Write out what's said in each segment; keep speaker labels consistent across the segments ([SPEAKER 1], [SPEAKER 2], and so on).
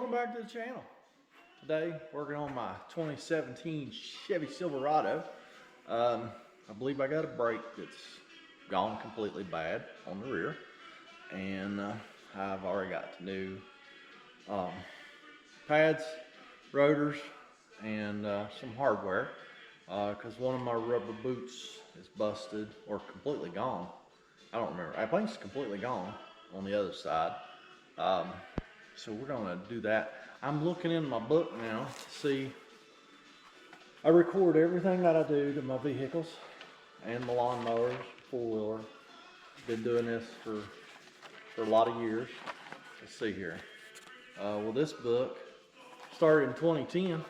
[SPEAKER 1] welcome back to the channel. Today, working on my 2017 Chevy Silverado. I believe I got a brake that's gone completely bad on the rear. And I've already got new pads, rotors, and some hardware. Because one of my rubber boots is busted or completely gone. I don't remember. I think it's completely gone on the other side. So we're gonna do that. I'm looking in my book now to see. I record everything that I do to my vehicles and my lawnmowers, four-wheeler. Been doing this for a lot of years. Let's see here. Well, this book started in 2010.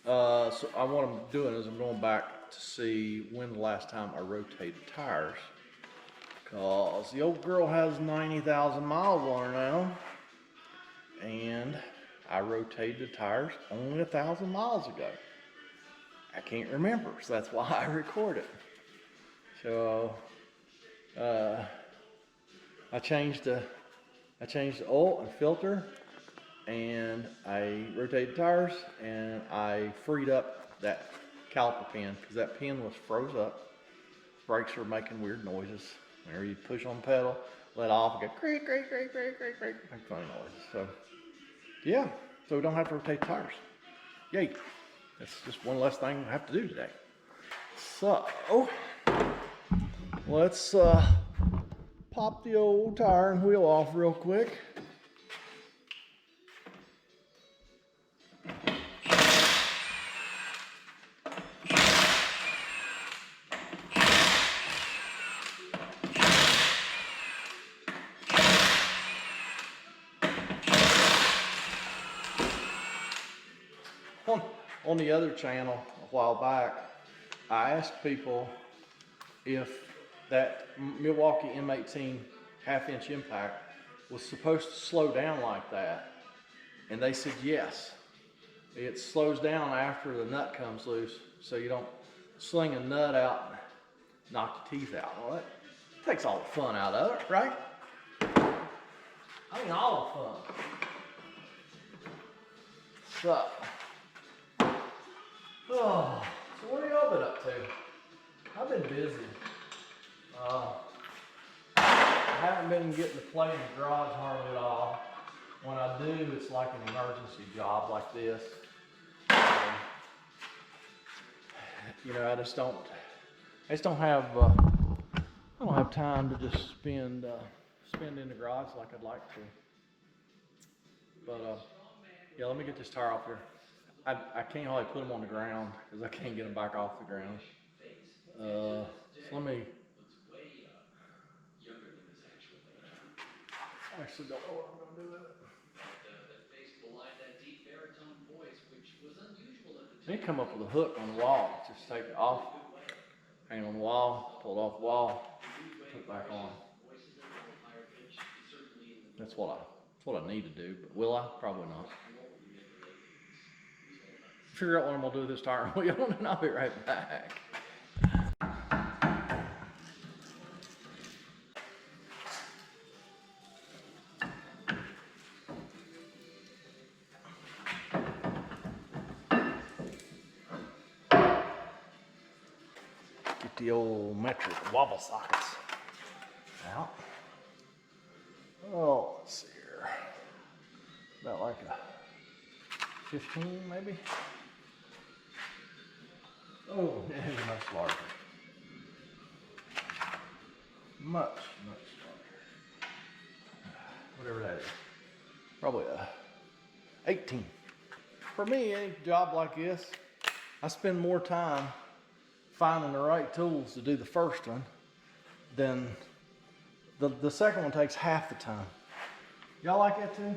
[SPEAKER 1] So what I'm doing is I'm going back to see when the last time I rotated tires. Cause the old girl has 90,000 miles on her now. And I rotated the tires only 1,000 miles ago. I can't remember, so that's why I record it. So I changed the oil and filter, and I rotated tires, and I freed up that caliper pin because that pin was froze up. Brakes were making weird noises. Whenever you push on the pedal, let off, it go creak, creak, creak, creak, creak, creak, make funny noises. So yeah, so we don't have to rotate tires. Yay! That's just one less thing I have to do today. So let's pop the old tire and wheel off real quick. On the other channel a while back, I asked people if that Milwaukee M18 half-inch impact was supposed to slow down like that, and they said yes. It slows down after the nut comes loose, so you don't sling a nut out and knock the teeth out. Well, that takes all the fun out of it, right? I mean, all the fun. So what have y'all been up to? I've been busy. I haven't been getting to play in the garage hardly at all. When I do, it's like an emergency job like this. You know, I don't have time to just spend in the garage like I'd like to. But yeah, let me get this tire off here. I can't hardly put them on the ground because I can't get them back off the ground. So let me. I actually don't know what I'm going to do with it. I need to come up with a hook on the wall. Just take it off, hang it on the wall, pull it off the wall, put it back on. That's what I need to do. But will I? Probably not. Figure out what I'm gonna do with this tire wheel, and I'll be right back. Get the old metric wobble sockets out. Oh, let's see here. About like a 15 maybe. Oh, it is much larger. Much larger. Whatever that is. Probably a 18. For me, any job like this, I spend more time finding the right tools to do the first one than the second one takes half the time. Y'all like that too?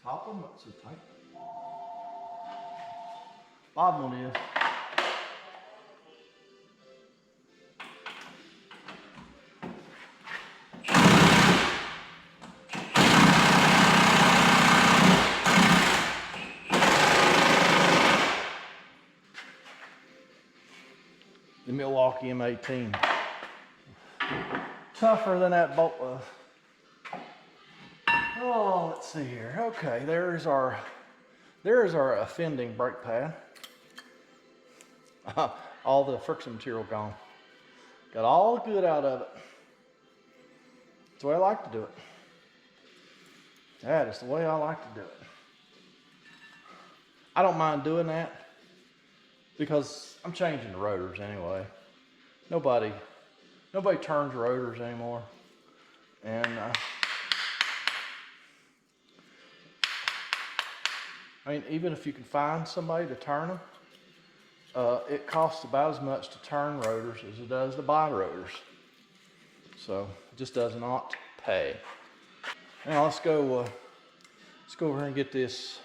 [SPEAKER 1] Top one, not so tight. Bottom one is. Milwaukee M18. Tougher than that bolt was. Oh, let's see here. Okay, there's our offending brake pad. All the friction material gone. Got all the good out of it. That's the way I like to do it. That is the way I like to do it. I don't mind doing that because I'm changing the rotors anyway. Nobody turns rotors anymore. And I mean, even if you can find somebody to turn them, it costs about as much to turn rotors as it does to buy rotors. So it just does not pay. Now let's go over here and get this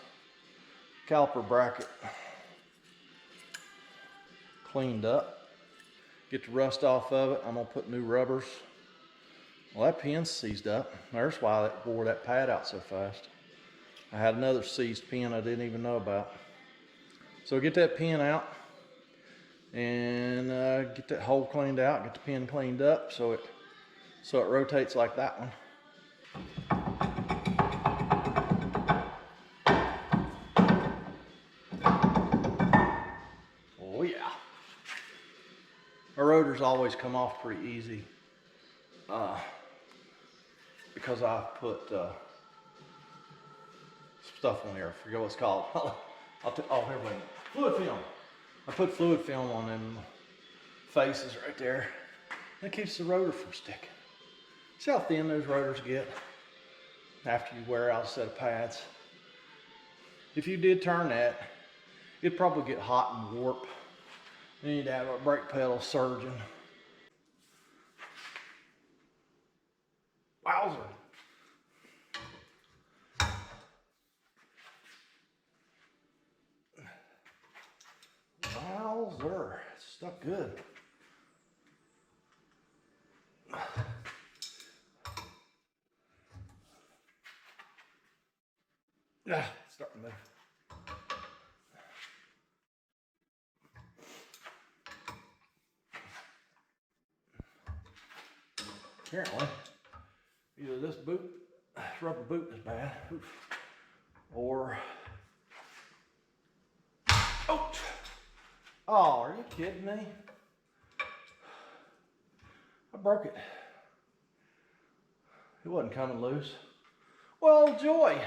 [SPEAKER 1] caliper bracket cleaned up. Get the rust off of it. I'm gonna put new rubbers. Well, that pin's seized up. There's why it wore that pad out so fast. I had another seized pin I didn't even know about. So get that pin out and get that hole cleaned out, get the pin cleaned up so it rotates like that one. Oh yeah. My rotors always come off pretty easy because I put stuff on there. I forget what it's called. Here, wait. Fluid film. I put fluid film on them faces right there. That keeps the rotor from sticking. See how thin those rotors get after you wear out a set of pads? If you did turn that, it'd probably get hot and warp. You need to have a brake pedal surgeon. Wowzer. Wowzer. It's stuck good. It's starting to move. Apparently, either this rubber boot is bad, or oh, are you kidding me? I broke it. It wasn't coming loose. Well, joy.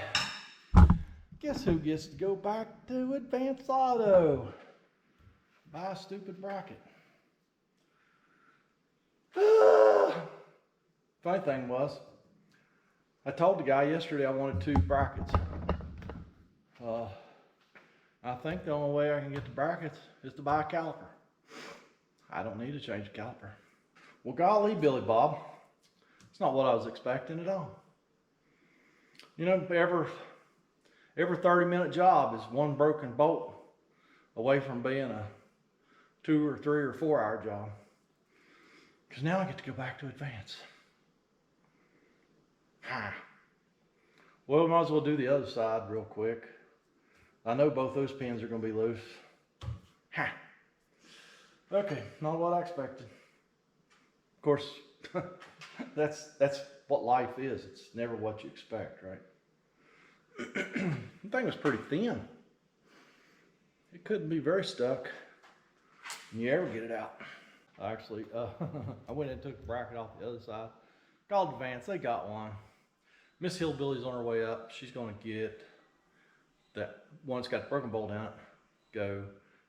[SPEAKER 1] Guess who gets to go back to Advanced Auto? Buy a stupid bracket. Funny thing was, I told the guy yesterday I wanted 2 brackets. I think the only way I can get the brackets is to buy a caliper. I don't need to change the caliper. Well, golly, Billy Bob, it's not what I was expecting at all. You know, every 30-minute job is one broken bolt away from being a 2 or 3 or 4 hour job. Because now I get to go back to Advance. Well, we might as well do the other side real quick. I know both those pins are going to be loose. Okay, not what I expected. Of course, that's what life is. It's never what you expect, right? The thing was pretty thin. It couldn't be very stuck when you ever get it out. Actually, I went and took the bracket off the other side. Called Advance, they got one. Miss Hillbilly's on her way up. She's going to get that one that's got the broken bolt in it. Go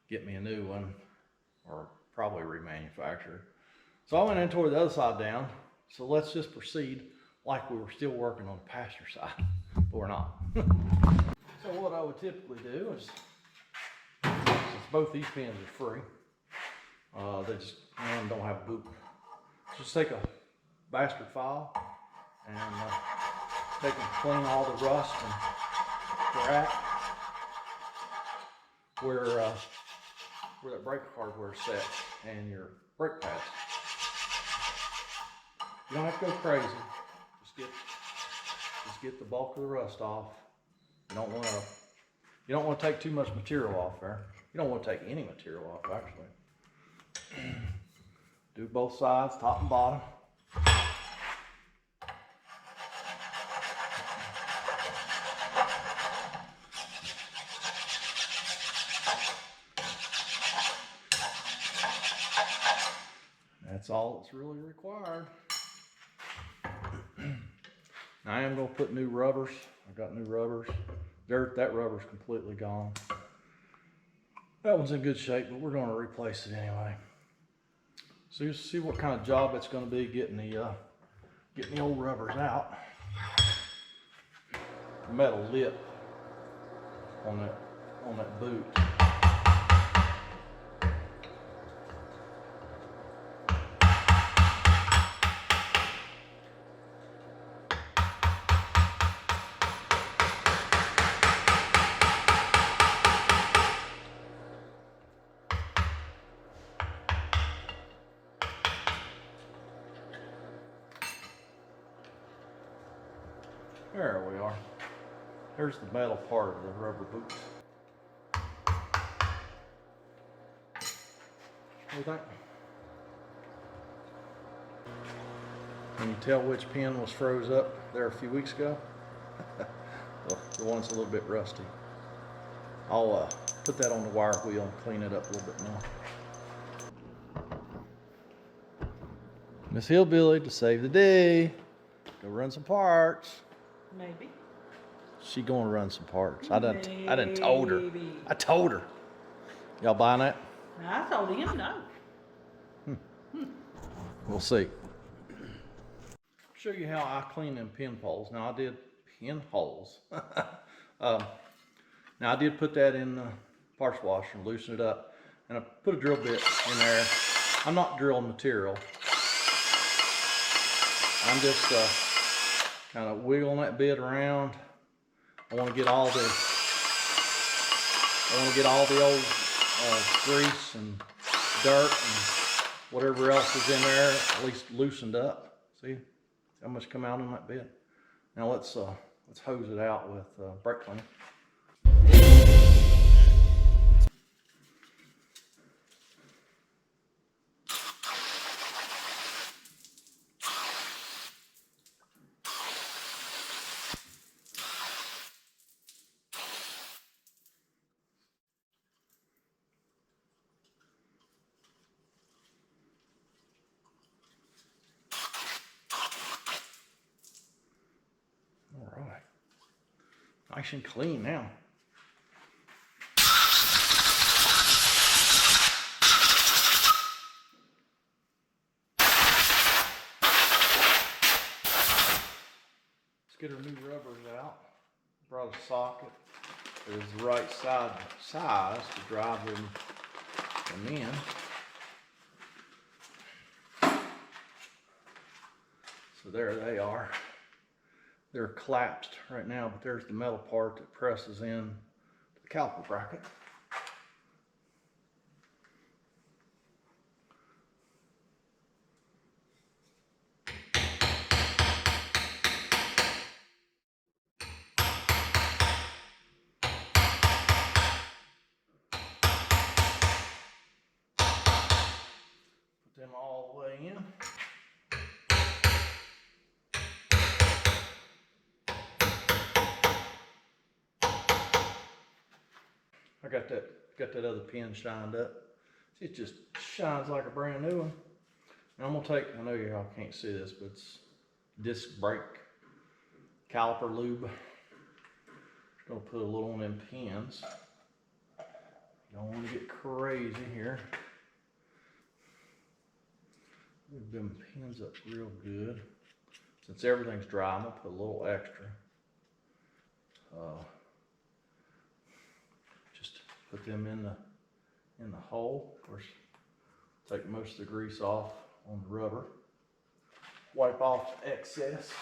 [SPEAKER 1] get me a new one, or probably remanufacture. So I went in toward the other side down. So let's just proceed like we were still working on the passenger side, but we're not. So what I would typically do is, since both these pins are free, they just don't have a boot. Just take a bastard file and take and clean all the rust and crack where that brake hardware is set and your brake pads. You don't have to go crazy. Just get the bulk of the rust off. You don't want to take too much material off there. You don't want to take any material off, actually. Do both sides, top and bottom. That's all that's really required. I am going to put new rubbers. I got new rubbers. That rubber's completely gone. That one's in good shape, but we're going to replace it anyway. So you see what kind of job it's going to be getting the old rubbers out. Metal lip on that boot. There we are. There's the metal part of the rubber boots. What do you think? Can you tell which pin was froze up there a few weeks ago? Well, the one's a little bit rusty. I'll put that on the wire wheel and clean it up a little bit more. Miss Hillbilly to save the day. Go run some parts.
[SPEAKER 2] Maybe.
[SPEAKER 1] She gonna run some parts. I done told her. I told her. Y'all buying that?
[SPEAKER 2] I told him no.
[SPEAKER 1] We'll see. Show you how I clean them pinholes. Now I did pinholes. Now I did put that in the parts washer and loosen it up, and I put a drill bit in there. I'm not drilling material. I'm just kind of wiggling that bit around. I want to get all the old grease and dirt and whatever else is in there at least loosened up. See how much come out on that bit. Now let's hose it out with brake cleaner. All right, nice and clean now. Let's get our new rubbers out. Brought a socket that is the right size to drive them in. So there they are. They're collapsed right now, but there's the metal part that presses in the caliper bracket. Put them all the way in. I got that other pin shined up. See, it just shines like a brand new one. And I'm gonna take, I know y'all can't see this, but it's disc brake caliper lube. Just gonna put a little on them pins. Don't want to get crazy here. Move them pins up real good. Since everything's dry, I'm gonna put a little extra. Just put them in the hole. Of course, take most of the grease off on the rubber. Wipe off the excess.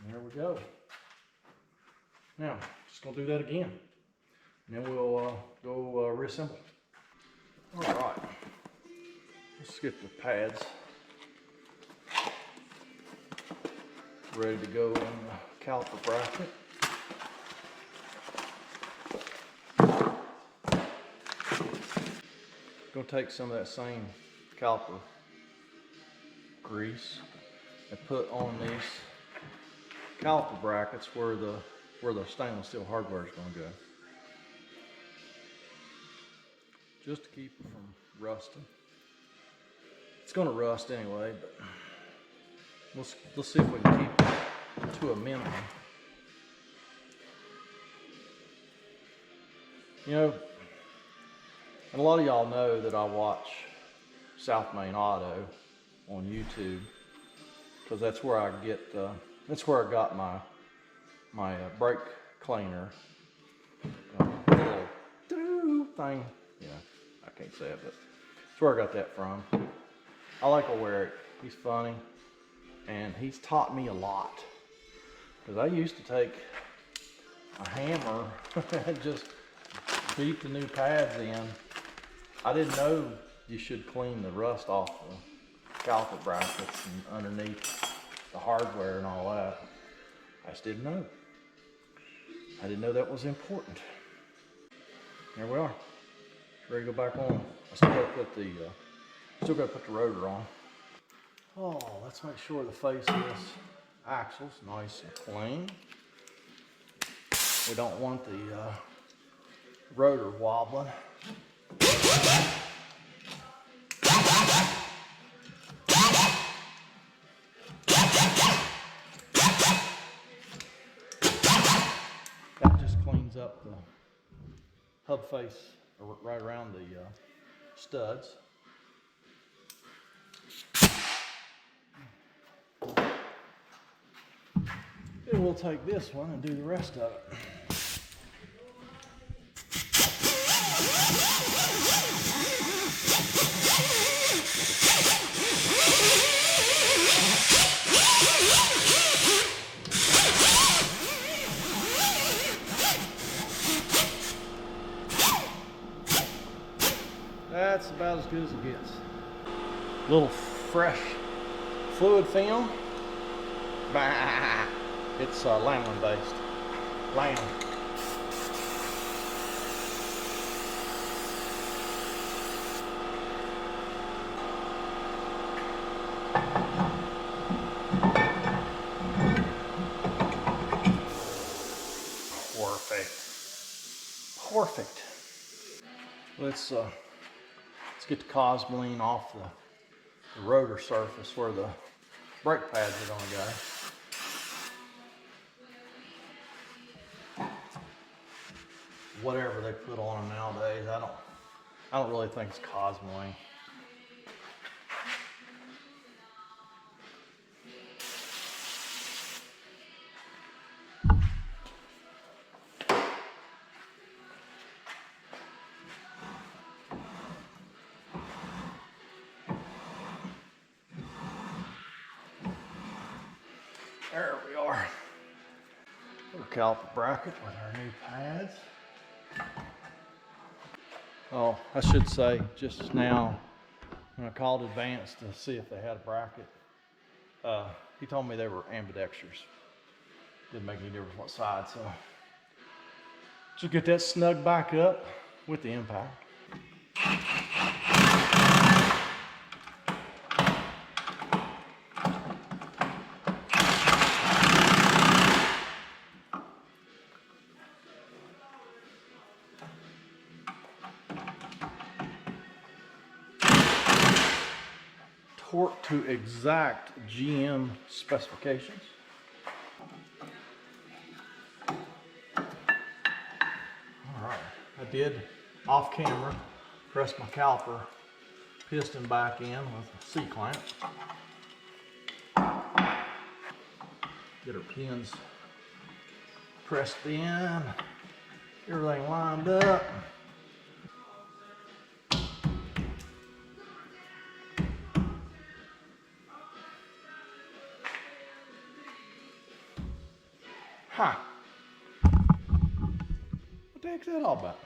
[SPEAKER 1] And there we go. Now, just gonna do that again. And then we'll go reassemble. All right, let's get the pads ready to go in the caliper bracket. gonna take some of that same caliper grease and put on these caliper brackets where the stainless steel hardware is going to go, just to keep it from rusting. It's going to rust anyway, but let's see if we can keep it to a minimum. You know, and a lot of y'all know that I watch South Main Auto on YouTube, because that's where I got my brake cleaner little thing. Yeah, I can't say it, but that's where I got that from. I like old Eric. He's funny, and he's taught me a lot. Because I used to take a hammer and just beat the new pads in. I didn't know you should clean the rust off the caliper brackets and underneath the hardware and all that. I just didn't know. I didn't know that was important. Here we are. Ready to go back on. I still got to put the rotor on. Oh, let's make sure the face of this axle's nice and clean. We don't want the rotor wobbling. That just cleans up the hub face right around the studs. Then we'll take this one and do the rest of it. That's about as good as it gets. Little fresh fluid film. Bah! It's lanolin based. Lanolin. Perfect. Let's get the cosmoline off the rotor surface where the brake pads are going to go. Whatever they put on them nowadays, I don't really think it's cosmoline. There we are. Little caliper bracket with our new pads. Oh, I should say, just now, when I called Advance to see if they had a bracket, he told me they were ambidextrous. Didn't make any difference what side, so just get that snug back up with the impact. Torque to exact GM specifications. All right, I did off camera press my caliper piston back in with a C-clamp. Get our pins pressed in, everything lined up. Huh. What the heck's that all about?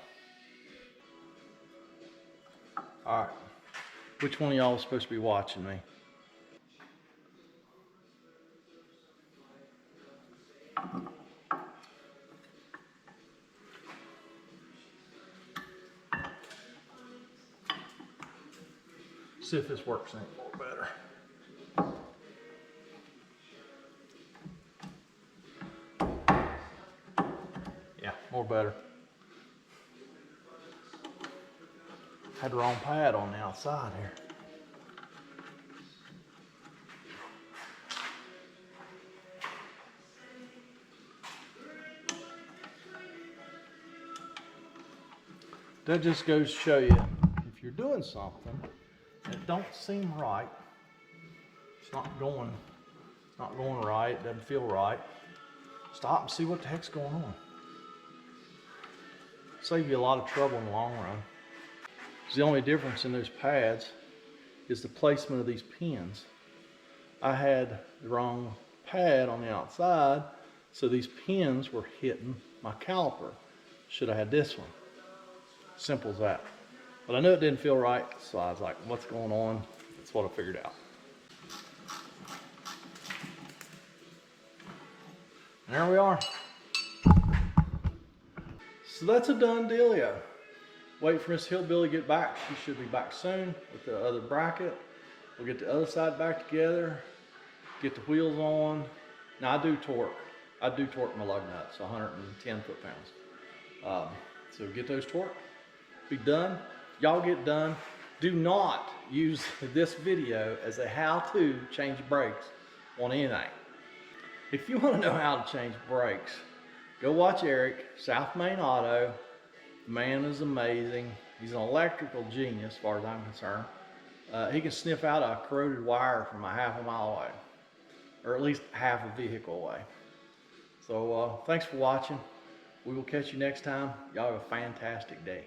[SPEAKER 1] Alright. Which one of y'all is supposed to be watching me? See if this works any more better. Yeah, more better. Had the wrong pad on the outside here. That just goes to show you, if you're doing something and it don't seem right, it's not going right, it doesn't feel right, stop and see what the heck's going on. Save you a lot of trouble in the long run. The only difference in those pads is the placement of these pins. I had the wrong pad on the outside, so these pins were hitting my caliper. Should have had this one. Simple as that. But I knew it didn't feel right, so I was like, what's going on? That's what I figured out. There we are. So that's a done dealio. Wait for Miss Hillbilly to get back. She should be back soon with the other bracket. We'll get the other side back together, get the wheels on. Now I do torque my lug nuts, 110 foot-pounds. So get those torqued, be done. Y'all get done. Do not use this video as a how-to change brakes on anything. If you want to know how to change brakes, go watch Eric, South Main Auto. The man is amazing. He's an electrical genius as far as I'm concerned. He can sniff out a corroded wire from a half a mile away, or at least half a vehicle away. So thanks for watching. We will catch you next time. Y'all have a fantastic day.